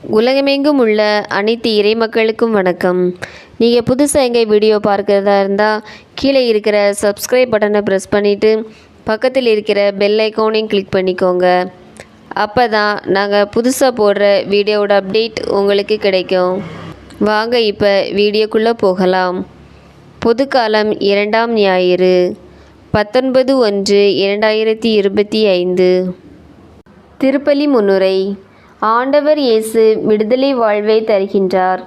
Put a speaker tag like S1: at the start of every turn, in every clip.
S1: உலகமெங்கும் உள்ள அனைத்து இறை மக்களுக்கும் வணக்கம். நீங்கள் புதுசாக எங்கள் வீடியோ பார்க்குறதா இருந்தால் கீழே இருக்கிற சப்ஸ்கிரைப் பட்டனை ப்ரெஸ் பண்ணிவிட்டு பக்கத்தில் இருக்கிற பெல் ஐக்கானையும் கிளிக் பண்ணிக்கோங்க. அப்போ தான் நாங்கள் புதுசாக போடுற வீடியோவோட அப்டேட் உங்களுக்கு கிடைக்கும். வாங்க இப்போ வீடியோக்குள்ளே போகலாம். பொதுக்காலம் 2ஆம் ஞாயிறு 19/1/2025. திருப்பலி முன்னுரை. ஆண்டவர் இயேசு விடுதலை வாழ்வை தருகின்றார்.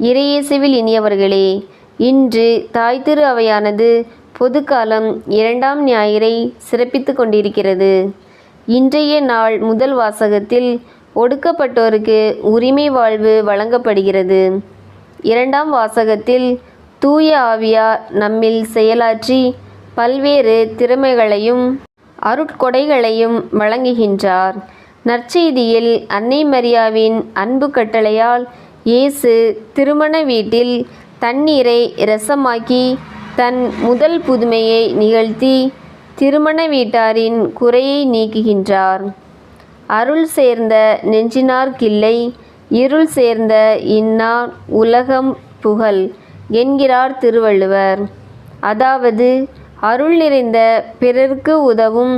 S1: இறையேசுவில் இனியவர்களே, இன்று தாய் திரு அவையானது பொதுக்காலம் 2ஆம் ஞாயிறை சிறப்பித்து கொண்டிருக்கிறது. இன்றைய நாள் முதல் வாசகத்தில் ஒடுக்கப்பட்டோருக்கு உரிமை வாழ்வு வழங்கப்படுகிறது. 2ஆம் வாசகத்தில் தூய ஆவியார் நம்மில் செயலாற்றி பல்வேறு திறமைகளையும் அருட்கொடைகளையும் வழங்குகின்றார். நற்செய்தியில் அன்னை மரியாவின் அன்பு கட்டளையால் இயேசு திருமண வீட்டில் தண்ணீரை இரசமாக்கி தன் முதல் புதுமையை நிகழ்த்தி திருமண வீட்டாரின் குறையை நீக்குகின்றார். அருள் சேர்ந்த நெஞ்சினார்க்கில்லை, இருள் சேர்ந்த இன்னார் உலகம் புகழ் என்கிறார் திருவள்ளுவர். அதாவது, அருள் நிறைந்த பிறர்க்கு உதவும்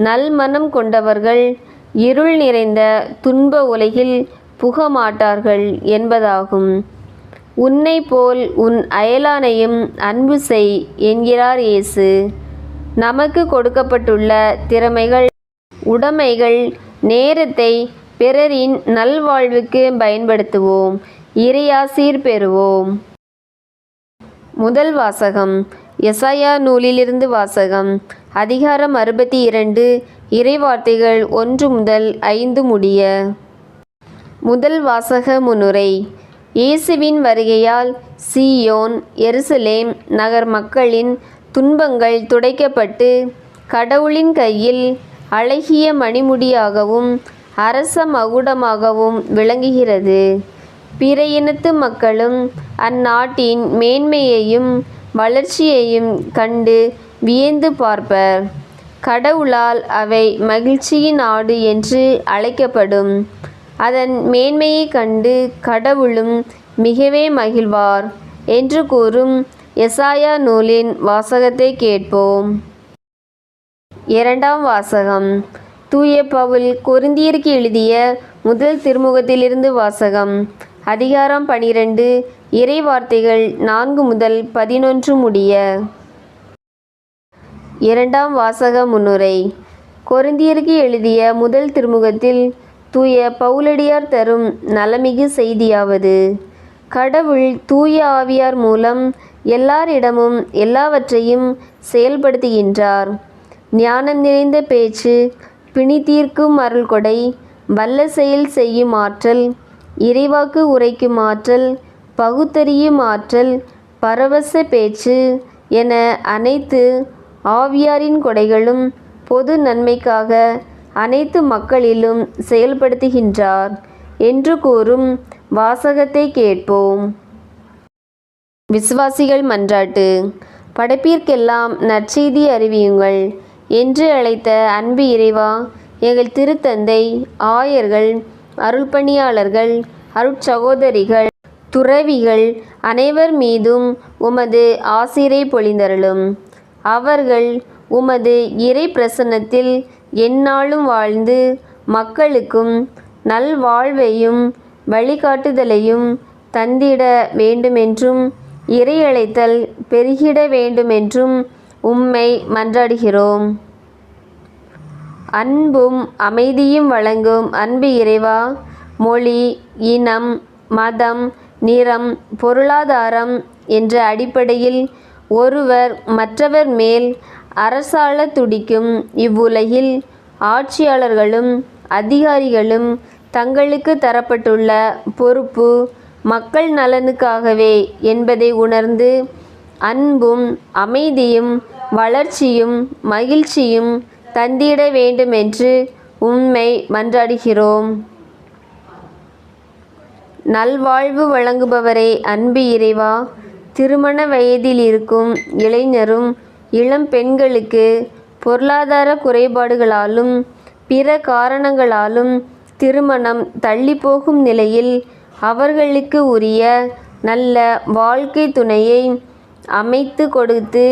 S1: நல்மனம் கொண்டவர்கள் இருள் நிறைந்த துன்ப உலகில் புகமாட்டார்கள் என்பதாகும். உன்னை போல் உன் அயலானையும் அன்பு செய் என்கிறார் இயேசு. நமக்கு கொடுக்கப்பட்டுள்ள திறமைகள், உடைமைகள், நேரத்தை பிறரின் நல்வாழ்வுக்கு பயன்படுத்துவோம். இறையாசீர் பெறுவோம். முதல் வாசகம். எசாயா நூலிலிருந்து வாசகம். அதிகாரம் 62, இறைவார்த்தைகள் 1 முதல் 5 முடிய. முதல் வாசக முன்னுரை. இயேசுவின் வருகையால் சீயோன் எருசலேம் நகர் மக்களின் துன்பங்கள் துடைக்கப்பட்டு கடவுளின் கையில் அழகிய மணிமுடியாகவும் அரச மகுடமாகவும் விளங்குகிறது. பிற இனத்து மக்களும் அந்நாட்டின் மேன்மையையும் வளர்ச்சியையும் கண்டு வியந்து பார்ப்பர். கடவுளால் அவை மகிழ்ச்சியின் நாடு என்று அழைக்கப்படும். அதன் மேன்மையை கண்டு கடவுளும் மிகவே மகிழ்வார் என்று கூறும் எசாயா நூலின் வாசகத்தை கேட்போம். 2ஆம் வாசகம். தூய பவுல் கொரிந்தியருக்கு எழுதிய முதல் திருமுகத்திலிருந்து வாசகம். அதிகாரம் 12, இறைவார்த்தைகள் 4 முதல் 11 முடிய. 2ஆம் வாசக முன்னுரை. கொரிந்தியருக்கு எழுதிய முதல் திருமுகத்தில் தூய பவுலடியார் தரும் நலமிகு செய்தியாவது: கடவுள் தூய ஆவியார் மூலம் எல்லாரிடமும் எல்லாவற்றையும் செயல்படுத்துகின்றார். ஞானம் நிறைந்த பேச்சு, பிணி தீர்க்கும் அருள்கொடை, வல்ல செயல் செய்யும் ஆற்றல், இறைவாக்கு உரைக்கும் ஆற்றல், பகுத்தறியும் ஆற்றல், பரவச பேச்சு என அனைத்து ஆவியாரின் கொடைகளும் பொது நன்மைக்காக அனைத்து மக்களிலும் செயல்படுத்துகின்றார் என்று கூறும் வாசகத்தை கேட்போம். விசுவாசிகள் மன்றாட்டு. படைப்பிற்கெல்லாம் நற்செய்தி அறிவியுங்கள் என்று அழைத்த அன்பு இறைவா, எங்கள் திருத்தந்தை, ஆயர்கள், அருள்பணியாளர்கள், அருட்சகோதரிகள், துறவிகள் அனைவர் மீதும் உமது ஆசிரை பொழிந்தருளும். அவர்கள் உமது இறை பிரசன்னத்தில் எந்நாளும் வாழ்ந்து மக்களுக்கும் நல்வாழ்வையும் வழிகாட்டுதலையும் தந்திட வேண்டுமென்றும் இறையழைத்தல் பெருகிட வேண்டுமென்றும் உம்மை மன்றாடுகிறோம். அன்பும் அமைதியும் வழங்கும் அன்பு இறைவா, மொழி, இனம், மதம், நிறம், பொருளாதாரம் என்ற அடிப்படையில் ஒருவர் மற்றவர் மேல் அரசாள துடிக்கும் இவ்வுலகில் ஆட்சியாளர்களும் அதிகாரிகளும் தங்களுக்கு தரப்பட்டுள்ள பொறுப்பு மக்கள் நலனுக்காகவே என்பதை உணர்ந்து அன்பும் அமைதியும் வளர்ச்சியும் மகிழ்ச்சியும் தந்திட வேண்டுமென்று உம்மை மன்றாடுகிறோம். நல்வாழ்வு வழங்குபவரே அன்பு இறைவா, திருமண வயதில் இருக்கும் இளைஞரும் இளம் பெண்களுக்கு பொருளாதார குறைபாடுகளாலும் பிற காரணங்களாலும் திருமணம் தள்ளிப்போகும் நிலையில் அவர்களுக்கு உரிய நல்ல வாழ்க்கை துணையை அமைத்து கொடுத்து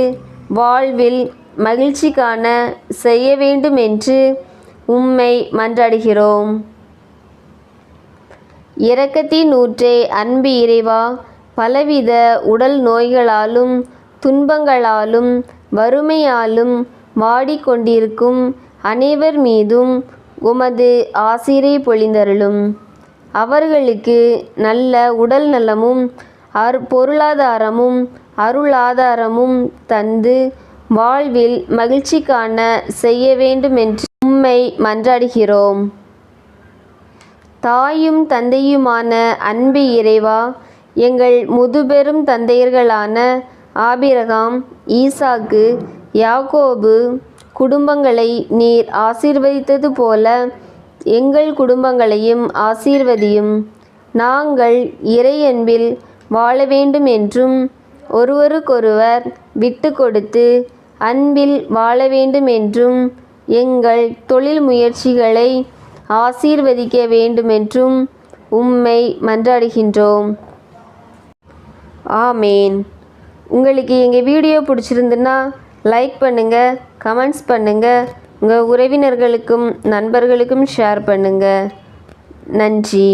S1: வாழ்வில் மகிழ்ச்சி காண செய்ய வேண்டும் என்று உம்மை மன்றாடுகிறோம். இரக்கத்தின் ஊற்றே அன்பு இறைவா, பலவித உடல் நோய்களாலும் துன்பங்களாலும் வறுமையாலும் வாடிக்கொண்டிருக்கும் அனைவர் மீதும் உமது ஆசிரை பொழிந்தருளும். அவர்களுக்கு நல்ல உடல் நலமும் பொருளாதாரமும் அருளாதாரமும் தந்து வாழ்வில் மகிழ்ச்சி காண செய்ய வேண்டுமென்று உம்மை மன்றாடுகிறோம். தாயும் தந்தையுமான அன்பு இறைவா, எங்கள் முதுபெரும் தந்தையர்களான ஆபிரகாம், ஈசாக்கு, யாக்கோபு குடும்பங்களை நீர் ஆசீர்வதித்தது போல எங்கள் குடும்பங்களையும் ஆசீர்வதியும். நாங்கள் இறையன்பில் வாழ வேண்டும் என்றும் ஒருவருக்கொருவர் விட்டு கொடுத்து அன்பில் வாழ வேண்டும் என்றும் எங்கள் தொழில் முயற்சிகளை ஆசீர்வதிக்க வேண்டுமென்றும் உம்மை மன்றாடுகின்றோம். ஆமேன். உங்களுக்கு எங்கள் வீடியோ பிடிச்சிருந்துன்னா லைக் பண்ணுங்கள், கமெண்ட்ஸ் பண்ணுங்கள், உங்கள் உறவினர்களுக்கும் நண்பர்களுக்கும் ஷேர் பண்ணுங்கள். நன்றி.